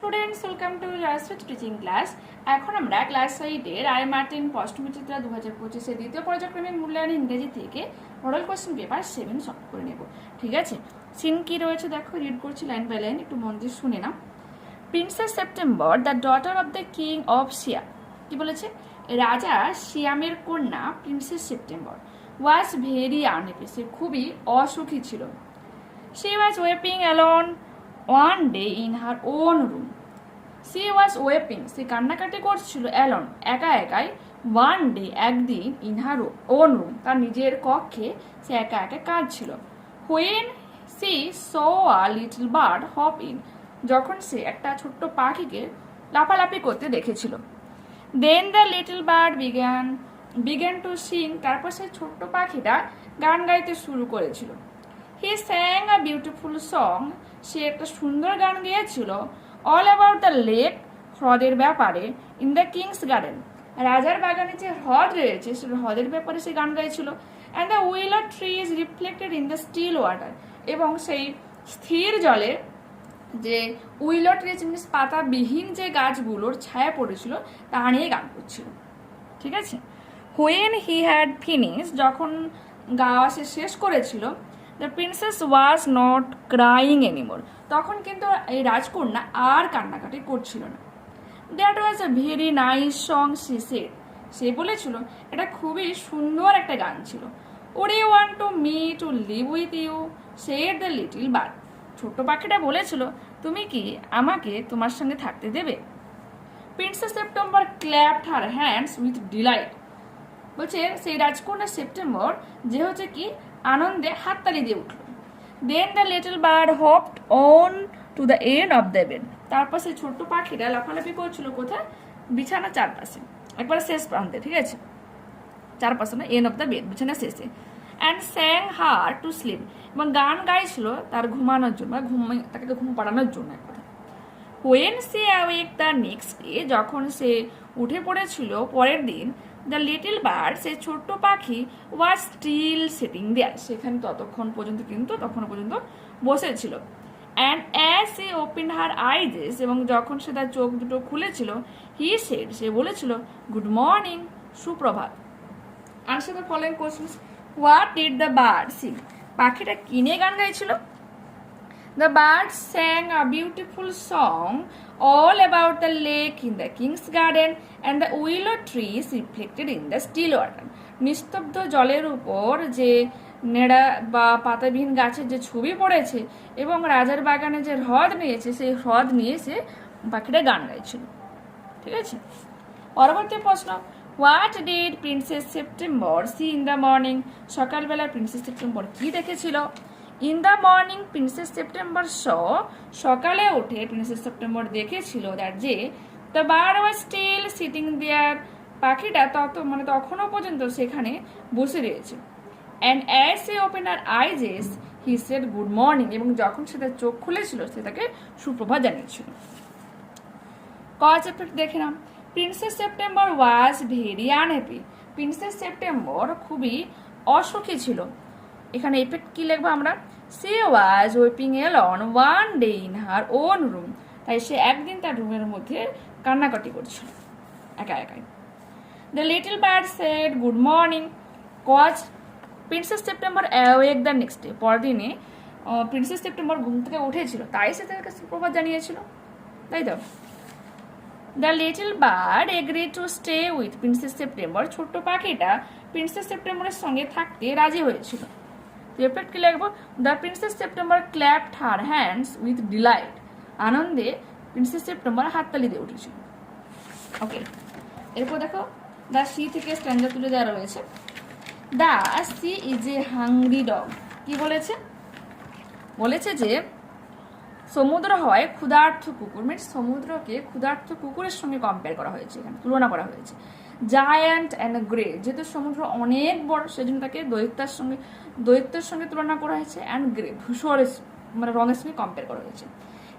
Students, welcome to Jayashree teaching class. এখন আমরা class 8-এর আই মার্টিন পষ্টমিচিত্রা 2025-এর দ্বিতীয় পর্যায়ক্রমিক মূল্যায়ন ইংরেজি থেকে মডেল কোশ্চেন পেপার 7 সলভ করে নেব। ঠিক আছে, সিন কি রয়েছে দেখো, রিড করছি লাইন বাই লাইন, একটু মন দিয়ে শুনে নাও। Princess September, the daughter of the king of Siam, কি বলেছে? রাজা সিয়ামের কন্যা princess September was very unhappy, সে খুবই অসুখী ছিল। She was weeping alone one day in her own room. She was weeping, সে কান্নাকাটি করছিল alone, একা একাই, one day, একদিন, in her own room, তার নিজের কক্ষে সে একা একা কাঁদছিল। When she saw a little bird hop in, যখন সে একটা ছোট্ট পাখিকে লাফালাফি করতে দেখেছিল। Then the little bird began to sing, তারপর সেই ছোট্ট পাখিটা গান গাইতে শুরু করেছিল। He sang a beautiful song, সে একটা সুন্দর গান গেয়েছিল, all about the lake, হ্রদের ব্যাপারে, in the king's garden, রাজার বাগানে যে হ্রদ রয়েছে সে হ্রদের ব্যাপারে সে গান গাইছিল। and the willow trees reflected in the still water, এবং সেই স্থির জলে যে উইলো ট্রিজ মিনস পাতাবিহীন যে গাছগুলোর ছায়া পড়েছিল তা নিয়ে গান করছিল। ঠিক আছে, when he had finished, যখন গাওয়া সে শেষ করেছিল, the princess was not crying anymore, তখন কিন্তু এই রাজকন্যা আর কান্নাকাটি করছিল না। that was a very nice song, she said, সে বলেছিল এটা খুবই সুন্দর একটা গান ছিল। would you want to me to live with you, said the little bird, ছোট্ট পাখিটা বলেছিল তুমি কি আমাকে তোমার সঙ্গে থাকতে দেবে? Princess September clapped her hands with delight, বলছে সেই রাজকন্যা সেপ্টেম্বর যে হচ্ছে কি আনন্দে হাততালি দিয়ে উঠল। Then the little bird hopped on to the end of the bed, তারপর সেই ছোট্ট পাখিটা লাফালাফি করছিল কোথায়? বিছানা চারপাশে, একবার শেষ প্রান্তে। ঠিক আছে, চারপাশে না, এন্ড অফ দ্য বেড, বিছানা শেষে। অ্যান্ড স্যাং হার টু স্লিপ, এবং গান গাইছিল তার ঘুমানোর জন্য, তাকে ঘুম পাড়ানোর জন্য এক কথা। When say awake the next day, যখন সে উঠে পড়েছিল পরের দিন, দ্য লিটল বার্ড, সে ছোট্ট পাখি, ওয়াজ স্টিল সিটিং দেয়ার, সেখানে ততক্ষণ পর্যন্ত কিন্তু তখন পর্যন্ত বসেছিল। And as she open her eyes, এবং যখন সে তার চোখ দুটো খুলেছিল, হি সেড, সে বলেছিল গুড মর্নিং, সুপ্রভাত। Answer the following questions, what did the bird Singh, পাখিটা কি নিয়ে গান গাইছিল? The bird sang a beautiful song all about the lake in the king's garden and the willow trees reflected in the still water. নিস্তব্ধ জলের উপর যে নেড়া বা পাতাবিহীন গাছের যে ছবি পড়েছে এবং রাজার বাগানে যে হ্রদ নিয়েছে সেই হ্রদ নিয়ে সে পাখিটা গান গাইছিল। ঠিক আছে, পরবর্তী প্রশ্ন, what did princess September see in the morning, সকালবেলা প্রিন্সেস সেপ্টেম্বর কি দেখেছিল? In the morning princess September saw, সকালে উঠে প্রিন্সেস সেপ্টেম্বর দেখেছিল দ্যাট যে the bird was still sitting there, পাখিটা তখনও পর্যন্ত সেখানে বসে রয়েছে। And as she open her eyes he said good morning, এবং যখন সে তার চোখ খুলেছিল সে তাকে সুপ্রভাত জানিয়েছিল। কজ এফেক্ট দেখে নাম, princess September was very unhappy, princess September খুবই অসুখী ছিল। এখানে এফেক্ট কি লিখবো আমরা? She was weeping alone one day in her own room, তাই সে একদিন তার রুমের মধ্যে কান্নাকাটি করছিল একা একাই। The little bird said good morning, cause princess September awake the next day, পরদিনে প্রিন্সেস সেপ্টেম্বর ঘুম থেকে উঠেছিল তাই সে তাকে সুপ্রভাত জানিয়েছিল, তাই তো। The little bird agree to stay with princess September, ছোট্ট পাখিটা প্রিন্সেস সেপ্টেম্বরের সঙ্গে থাকতে রাজি হয়েছিল। এফেক্ট কি লিখবো? The princess September clapped her hands with delight, আনন্দে প্রিন্সেস সেপ্টেম্বর হাততালি দিয়ে উঠেছিল। ওকে, এরপর দেখো দ্য সি থেকে স্ট্যান্ডার তুলে দেওয়া রয়েছে। The sea is a hungry dog, কি বলেছে? বলেছে যে সমুদ্র হয় ক্ষুধার্ত কুকুর, মিনস সমুদ্রকে ক্ষুধার্ত কুকুরের সঙ্গে কম্পেয়ার করা হয়েছে, এখানে তুলনা করা হয়েছে। জায়ান্ট অ্যান্ড গ্রে, যেহেতু সমুদ্র অনেক বড় সেজন্য তাকে দৈত্যের সঙ্গে তুলনা করা হয়েছে। অ্যান্ড গ্রে, ধূসরের রঙের সঙ্গে কম্পেয়ার করা হয়েছে।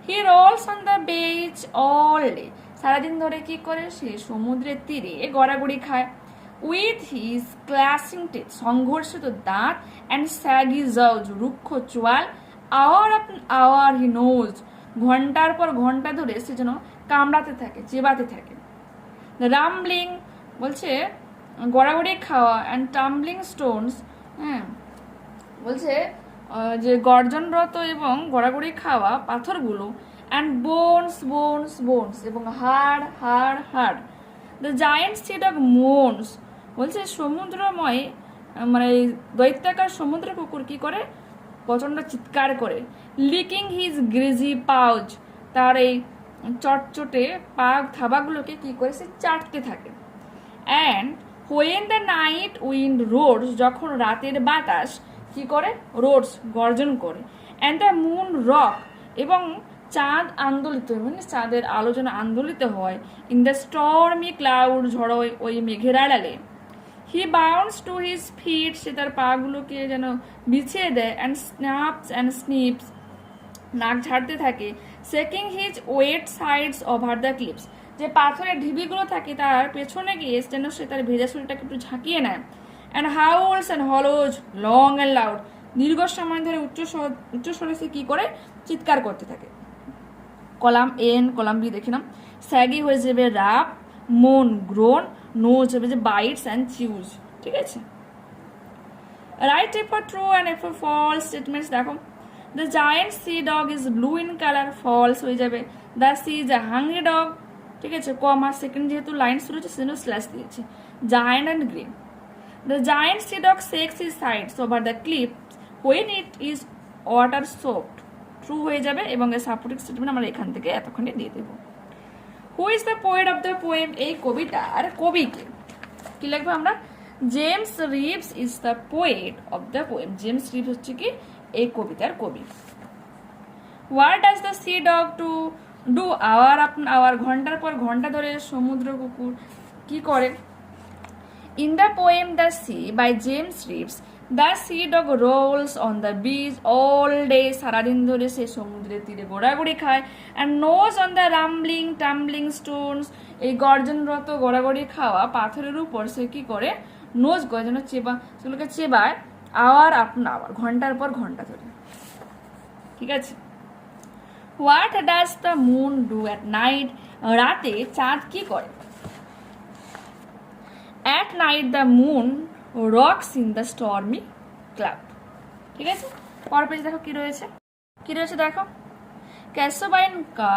He rolls on the beach all day, সারাদিন ধরে কি করে? সে সমুদ্রের তীরে গড়াগড়ি খায়। উইথ হিজ ক্ল্যাশিং টিথ, সংঘর্ষিত দাঁত, অ্যান্ড স্যাগি জাউজ, রুক্ষ চোয়াল, hour after hour he gnaws, ঘন্টার পর ঘন্টা ধরে সে যেন কামড়াতে থাকে, চেবাতে থাকে। রামব্লিং বলছে গড়াগড়ি খাওয়া, অ্যান্ড টাম্বলিং স্টোনস, হ্যাঁ বলছে যে গর্জনরত এবং গড়াগড়ি খাওয়া পাথরগুলো, অ্যান্ড বোনস বোনস বোনস, এবং হাড় হাড় হাড়। দ্য জায়েন্ট সিড অফ মোনস বলছে সমুদ্রময় মানে দৈত্যাকার সমুদ্র কুকুর কি করে, প্রচণ্ড চিৎকার করে। লিকিং হিজ গ্রিজি পাউচ, তার এই চটচটে পাক থাবাগুলোকে কি করে সে চাটতে থাকে। And when the night wind roars, যখন রাতের বাতাস কি করে, রোডস গর্জন করে। অ্যান্ড দ্য মুন রক, এবং চাঁদ আন্দোলিত, মানে চাঁদের আলোচনা আন্দোলিত হয়। ইন দ্য স্টর্মি ক্লাউড, ঝড়ো ওই মেঘের আড়ালে। হি বাউন্স টু হিজ ফিট, সে তার পাগুলোকে যেন বিছিয়ে দেয়। অ্যান্ড স্ন্যাপস অ্যান্ড স্নিপস, নাক ঝাড়তে থাকে। Shaking his wet sides over the cliffs, যে পাথরের ঢিবিগুলো থাকে তার পেছনে গিয়ে যেন সে তার ভেজা শরীরটাকে একটু ঝাঁকিয়ে নেয়। And Howl's and hollows long and loud, দীর্ঘ সময় ধরে উচ্চস্বরে সে কি করে চিৎকার করতে থাকে। কলাম এন, কলাম বি দেখে নাম। স্যাগি হয়ে যাবে রাপ, মোন গ্রোন, নোজ হবে যে বাইটস অ্যান্ড চিউজ। ঠিক আছে, write A for true and A for false statements দেখো। The giant sea dog is blue in colour, false হয়ে যাবে। The sea is a hungry dog, ঠিক আছে, কমা সেকেন্ড যেহেতু লাইন শুরু হচ্ছে সেজন্য স্ল্যাশ দিয়েছি। Giant and green. The giant sea dog shakes his sides over the cliff when it is water soaked, true হয়ে যাবে। এবং এর সাপোর্টিং স্টেটমেন্ট আমরা এখান থেকে এতক্ষণে দিয়ে দেবো। Who is the poet of the poem, এই কবিতার কবিকে কি লিখবো আমরা, James Reeves is the poet of the poem, James Reeves হচ্ছে কি এই কবিতার কবি। What does the sea dog to do, hour ঘন্টার পর ঘন্টা ধরে সমুদ্র কুকুর কি করে। In the poem the sea by James Reeves, the sea dog rolls on the beach all day, সারাদিন ধরে সে সমুদ্রের তীরে গোড়াগড়ি খায়। And nose on the rumbling tumbling stones, এই গর্জনরত গোড়াগড়ি খাওয়া পাথরের উপর সে কি করে, নোজ করে যেন সেগুলোকে চেবায়, আওয়ার আওয়ার ঘন্টার পর ঘন্টা ধরে। ঠিক আছে, what does the moon do at night, রাতে চাঁদ কি করে। At night the moon rocks in the stormy cloud. ঠিক আছে, পর পেজে দেখো কি রয়েছে, দেখো। ক্যাসাবাইনকা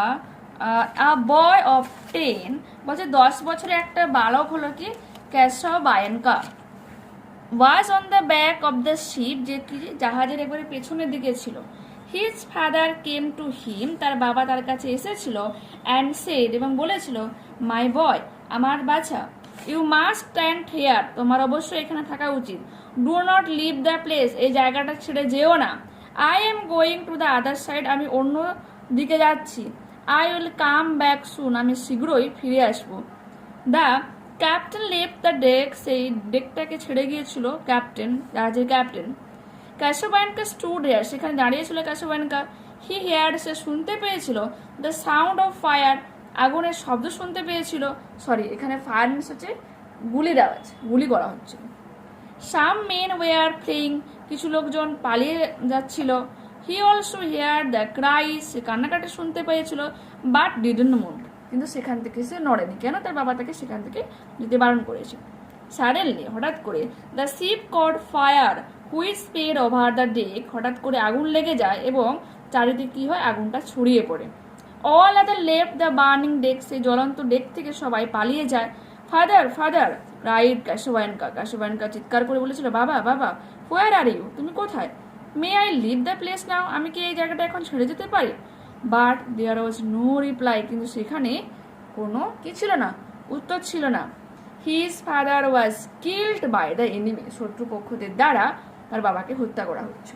আ বয় অফ 10, বলছে 10 বছরের একটা বালক হলো কি Casabianca. Was on the back of the ship, যে কি জাহাজের একবারে পেছনের দিকে ছিল। His father came to him, তার বাবা তার কাছে এসেছিল। অ্যান্ড সেড, এবং বলেছিল, মাই বয়, আমার বাছা, ইউ মাস্ট স্ট্যান্ড হেয়ার, তোমার অবশ্যই এখানে থাকা উচিত। Do not leave the place, এই জায়গাটা ছেড়ে যেও না। I am going to the other side, আমি অন্য দিকে যাচ্ছি। I will come back soon, আমি শীঘ্রই ফিরে আসবো। The captain left the deck, সেই ডেকটাকে ছেড়ে গিয়েছিল ক্যাপ্টেন, জাহাজের ক্যাপ্টেন। ক্যাসাবাইনকা স্টুড হেয়ার, সেখানে দাঁড়িয়েছিল ক্যাসাবাইনকা। হি হেয়ার, সে শুনতে পেয়েছিল। দ্য সাউন্ড অফ ফায়ার, আগুনের শব্দ শুনতে পেয়েছিল। সরি, এখানে ফায়ার মিন্স হচ্ছে গুলির আওয়াজ, গুলি করা হচ্ছিল। সাম মেন ওয়ার প্লেইং, কিছু লোকজন পালিয়ে যাচ্ছিল। He also hear the cries, সে কান্নাকাটি শুনতে পেয়েছিল। বাট ডিডন্ট মুভ, কিন্তু সেখান থেকে সে নড়েনি। কেন, তার বাবা তাকে সেখান থেকে যেতে বারণ করেছে। সাডেনলি, হঠাৎ করে, the ship caught fire which spread over the deck, হঠাৎ করে আগুন লেগে যায় এবং চারিদিকে কি হয়, আগুনটা ছড়িয়ে পড়ে। All other left the burning deck, সেই জ্বলন্ত ডেক থেকে সবাই পালিয়ে যায়। ফাদার ফাদার রাইট ক্যাসাবাইনকা চিৎকার করে বলেছিল, বাবা বাবা, হোয়ার আর ইউ, তুমি কোথায়। May I leave the place now, আমি কি এই জায়গাটা এখন ছেড়ে যেতে পারি। But there was no reply, কিন্তু সেখানে কোনো কি ছিল না, উত্তর ছিল না। His father was killed by the enemy, শত্রুপক্ষদের দ্বারা তার বাবাকে হত্যা করা হচ্ছে।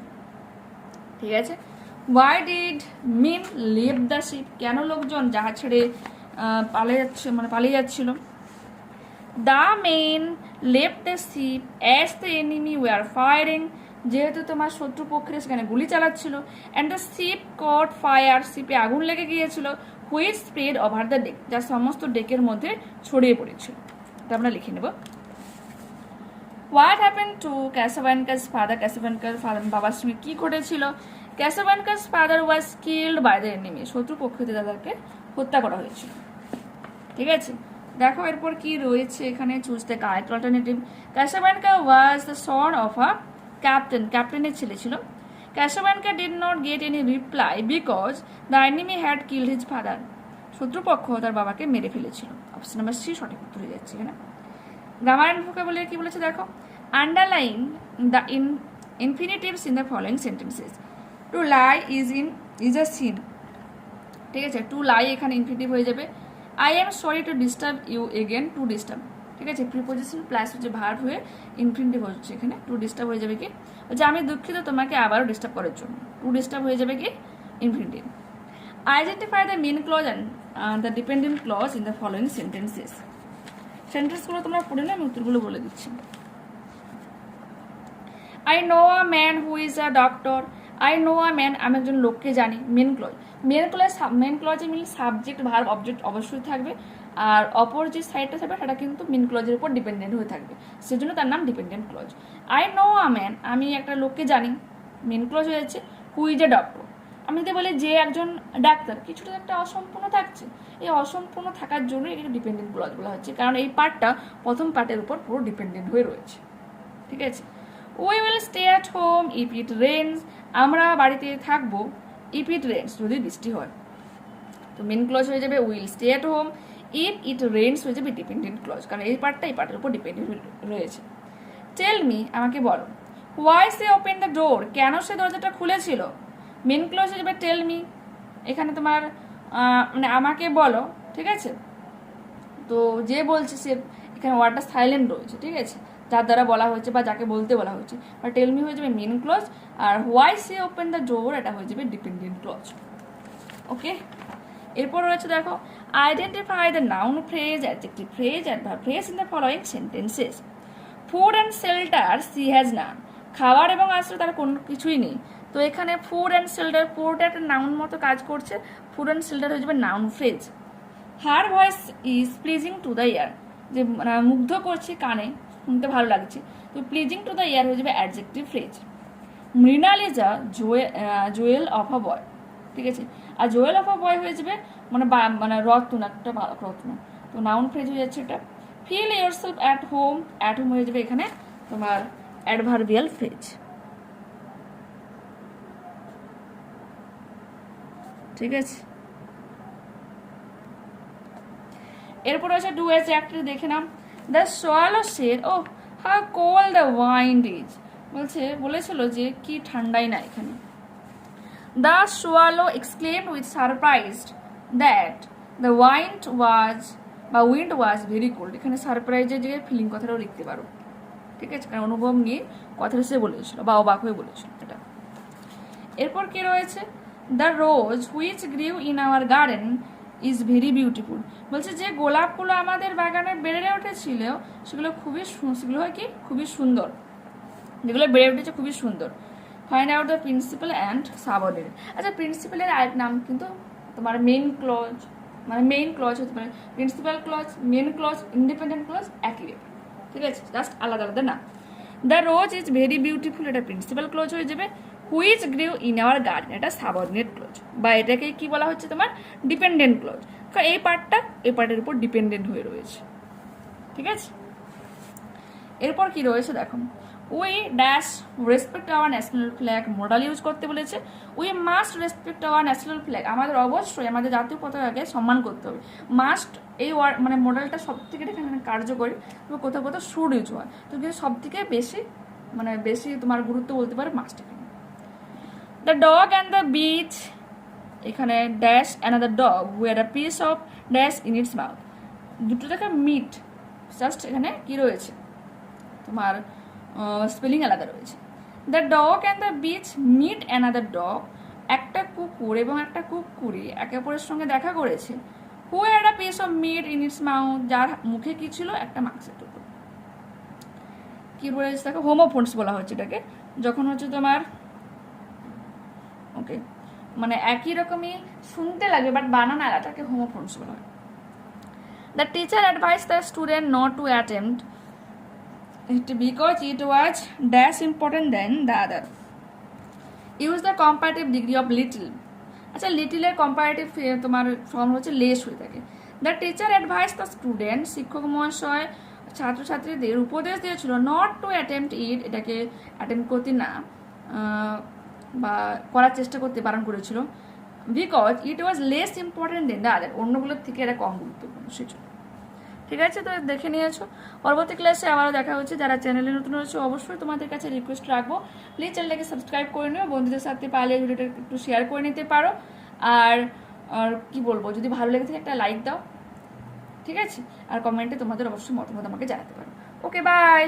ঠিক আছে, why did men leave the ship, কেন লোকজন জাহাজ ছেড়ে পালিয়ে যাচ্ছিল। The men left the ship as the enemy were firing, যেহেতু তোমার শত্রুপক্ষের সেখানে গুলি চালাচ্ছিল। And the ship caught fire, শিপে আগুন লেগে গিয়েছিল। Which spread over the deck, যা সমস্ত ডেকের মধ্যে ছড়িয়ে পড়েছিল। এটা আমরা লিখে নেব। What happen to Casabianca's father, ক্যাসাবাইনকার বাবার সঙ্গে কি ঘটেছিল। Casabianca's father was killed by the enemy, শত্রুপক্ষ থেকে তাদেরকে হত্যা করা হয়েছিল। ঠিক আছে, দেখো এরপর কি রয়েছে এখানে, choose the correct alternative. Casabianca was the son of a captain, ক্যাপ্টেনের ছেলে ছিল। Casabianca did not get any reply because the enemy had killed his father, শত্রুপক্ষ তার বাবাকে মেরে ফেলেছিল। অপশন নাম্বার সি সঠিক উত্তর হয়ে যাচ্ছে এখানে। গ্রামার অ্যান্ড ভোকাবুলারি কি বলেছে দেখো, underline the infinitives in the following sentences. To lie is a sin, ঠিক আছে, টু লাই এখানে ইনফিনিটিভ হয়ে যাবে। I am sorry to disturb you again, to disturb, ঠিক আছে, প্রিপোজিশন প্লাস হচ্ছে ভার্ব হয়ে ইনফিনিটিভ হচ্ছে এখানে, টু ডিস্টার্ব হয়ে যাবে কি, যে আমি দুঃখিত তোমাকে আবারও ডিস্টার্ব করার জন্য, টু ডিস্টার্ব হয়ে যাবে কি infinitive. Identify the main clause and the dependent clause in the following sentences. সেন্টেন্সগুলো তোমরা পড়ে না, আমি উত্তরগুলো বলে দিচ্ছি। I know a man who is a doctor, I know a man, আমি একজন লোককে জানি, মেন ক্লজ। মেন ক্লজে মিন সাবজেক্ট ভার্ব অবজেক্ট অবশ্যই থাকবে, আর অপর যে সাইডটা থাকবে সেটা কিন্তু মেন ক্লজের উপর ডিপেন্ডেন্ট হয়ে থাকবে, সেজন্য তার নাম dependent clause. I know a man, আমি একটা লোককে জানি, মেন ক্লজ হয়েছে। হু ইজ এ ডক্টর, আমি যদি বলি যে একজন ডাক্তার, কিছুটা একটা অসম্পূর্ণ থাকছে, এই অসম্পূর্ণ থাকার জন্য এটা ডিপেন্ডেন্ট ক্লজ বলা হচ্ছে, কারণ এই পার্টটা প্রথম পার্টের উপর পুরো ডিপেন্ডেন্ট হয়ে রয়েছে। ঠিক আছে, we will stay at home if it Reigns, আমরা বাড়িতে থাকবো ইফ ইট রেন্স, যদি বৃষ্টি হয়। তো মেন ক্লজ হয়ে যাবে will stay at home, if it Reigns হয়ে যাবে ডিপেন্ডেন্ট ক্লজ, কারণ এই পার্টটা এই পার্টের উপর ডিপেন্ডেন্ট রয়েছে। টেল মি, আমাকে বলো। হোয়াই সে ওপেন দ্য ডোর, কেন সে দরজাটা খুলেছিল, মেন ক্লজ হয়ে যাবে টেল মি, এখানে তোমার মানে আমাকে বলো, ঠিক আছে। তো যে বলছে সে এখানে ওয়ার্ডটা সাইলেন্ট রয়েছে, ঠিক আছে, যার দ্বারা বলা হয়েছে বা যাকে বলতে বলা হয়েছে, বা টেল মি হয়ে যাবে মেন ক্লজ, আর why she open the door এটা হয়ে যাবে ডিপেন্ডেন্ট ক্লজ। ওকে, এরপর রয়েছে দেখো, identify the noun phrase, adjective phrase, adverb phrase in the following sentences. Food and shelter she has none, খাবার এবং আশ্রয় তার কোনো কিছুই নেই। তো এখানে ফুড অ্যান্ড শেল্টার, পুরোটা একটা নাউন মতো কাজ করছে, ফুড অ্যান্ড শেল্টার হয়ে যাবে noun phrase. Her voice is pleasing to the year, যে মুগ্ধ করছে কানে, শুনতে ভালো লাগছে, তো প্লিজিং টু দ্য ইয়ার হয়ে যাবে adjective phrase. Mrinal is a jewel of a boy, ঠিক আছে, আর জুয়েল অফ আ বয় হয়ে যাবে মানে রত্ন, একটা রত্ন, তো নাউন ফ্রেজ হয়ে যাচ্ছে এটা। Feel yourself at home, at home হয়ে যাবে এখানে তোমার অ্যাডভার্বিয়াল ফ্রেজ। ঠিক আছে, এরপর আছে ডু এজ অ্যাক্টর, দেখে নাম। The swallow said, oh how cold the wind is, বলেছিল যে কি ঠান্ডাই না এখানে। The swallow exclaimed with surprised that the wind was very cold, এখানে সারপ্রাইজের যে ফিলিং কথাটাও লিখতে পারো, ঠিক আছে, কারণ অনুভব নিয়ে কথাটা সে বলেছিল বা অবাক হয়ে বলেছিল এটা। এরপর কি রয়েছে, the rose which grew in our garden is very beautiful, বলছে যে গোলাপগুলো আমাদের বাগানে বেড়ে উঠেছিল সেগুলো খুবই সুন্দর, যেগুলো বেড়ে উঠেছে খুবই সুন্দর। Find out the principal and subordinate, আচ্ছা প্রিন্সিপালের আরেক নাম কিন্তু তোমার মেইন ক্লজ, মানে মেইন ক্লজ হতে পারে, principal clause, main clause, independent clause একই ব্যাপার, ঠিক আছে, জাস্ট আলাদা আলাদা না। The rose is very beautiful এটা প্রিন্সিপাল ক্লজ হয়ে যাবে, which grew in our garden এটা সাবঅর্ডিনেট ক্লজ, বা এটাকে কি বলা হচ্ছে তোমার ডিপেন্ডেন্ট ক্লজ, কারণ এই পার্টটা এই পার্টের উপর ডিপেন্ডেন্ট হয়ে রয়েছে। ঠিক আছে, এরপর কি রয়েছে দেখো, we dash respect our national flag, modal use করতে বলেছে। We must respect our national flag, আমাদের অবশ্যই আমাদের জাতীয় পতাকাকে সম্মান করতে হবে। মাস্ট এই ওয়ার্ড মানে মডেলটা সব থেকে এখানে কার্যকরী, তবে কোথাও কোথাও শুড ইউজ হয়, তো কিন্তু সব থেকে বেশি তোমার গুরুত্ব বলতে পারে must. The dog and the beach, এখানে dash another dog wear a piece of dash in its mouth, দুটো দেখা মিট, জাস্ট এখানে কি রয়েছে তোমার স্পেলিং আলাদা রয়েছে। The dog and the beach meet another dog, একটা কুকুর এবং একটা কুকুরি একে অপরের সঙ্গে দেখা করেছে। Who had a piece of meat in its mouth, যার মুখে কি ছিল, একটা মাংসের টুকরো। কি বলেছে দেখো, হোমোফোনস বলা হচ্ছে এটাকে, যখন হচ্ছে তোমার ওকে মানে একই রকমই শুনতে লাগে বাট বানান আলাদাকে হোমোফোনস বলা হয়। The teacher advise the student not to attempt it because it was dash important than the other, use the comparative degree of little. আচ্ছা, লিটিলের কম্পারেটিভ তোমার ফর্ম হচ্ছে লেস হয়ে থাকে। The teacher advise the student, শিক্ষক মহাশয় ছাত্রছাত্রীদের উপদেশ দিয়েছিল নট টু অ্যাটেম্প্ট ইট, এটাকে অ্যাটেম্প করতে না বা করার চেষ্টা করতে বারণ করেছিল, because it was less important than the other, অন্যগুলোর থেকে এটা কম গুরুত্বপূর্ণ সেজন্য। ঠিক আছে, তো দেখে নিয়েছো। পরবর্তী ক্লাসে আবারও দেখা হচ্ছে। যারা চ্যানেলে নতুন হয়েছে অবশ্যই তোমাদের কাছে রিকোয়েস্ট রাখবো, প্লিজ চ্যানেলটাকে সাবস্ক্রাইব করে নিও, বন্ধুদের সাথে পারলে ভিডিওটা একটু শেয়ার করে নিতে পারো। আর আর কি বলবো, যদি ভালো লেগে থাকে একটা লাইক দাও, ঠিক আছে, আর কমেন্টে তোমাদের অবশ্যই মতামত আমাকে জানাতে পারো। ওকে, বাই।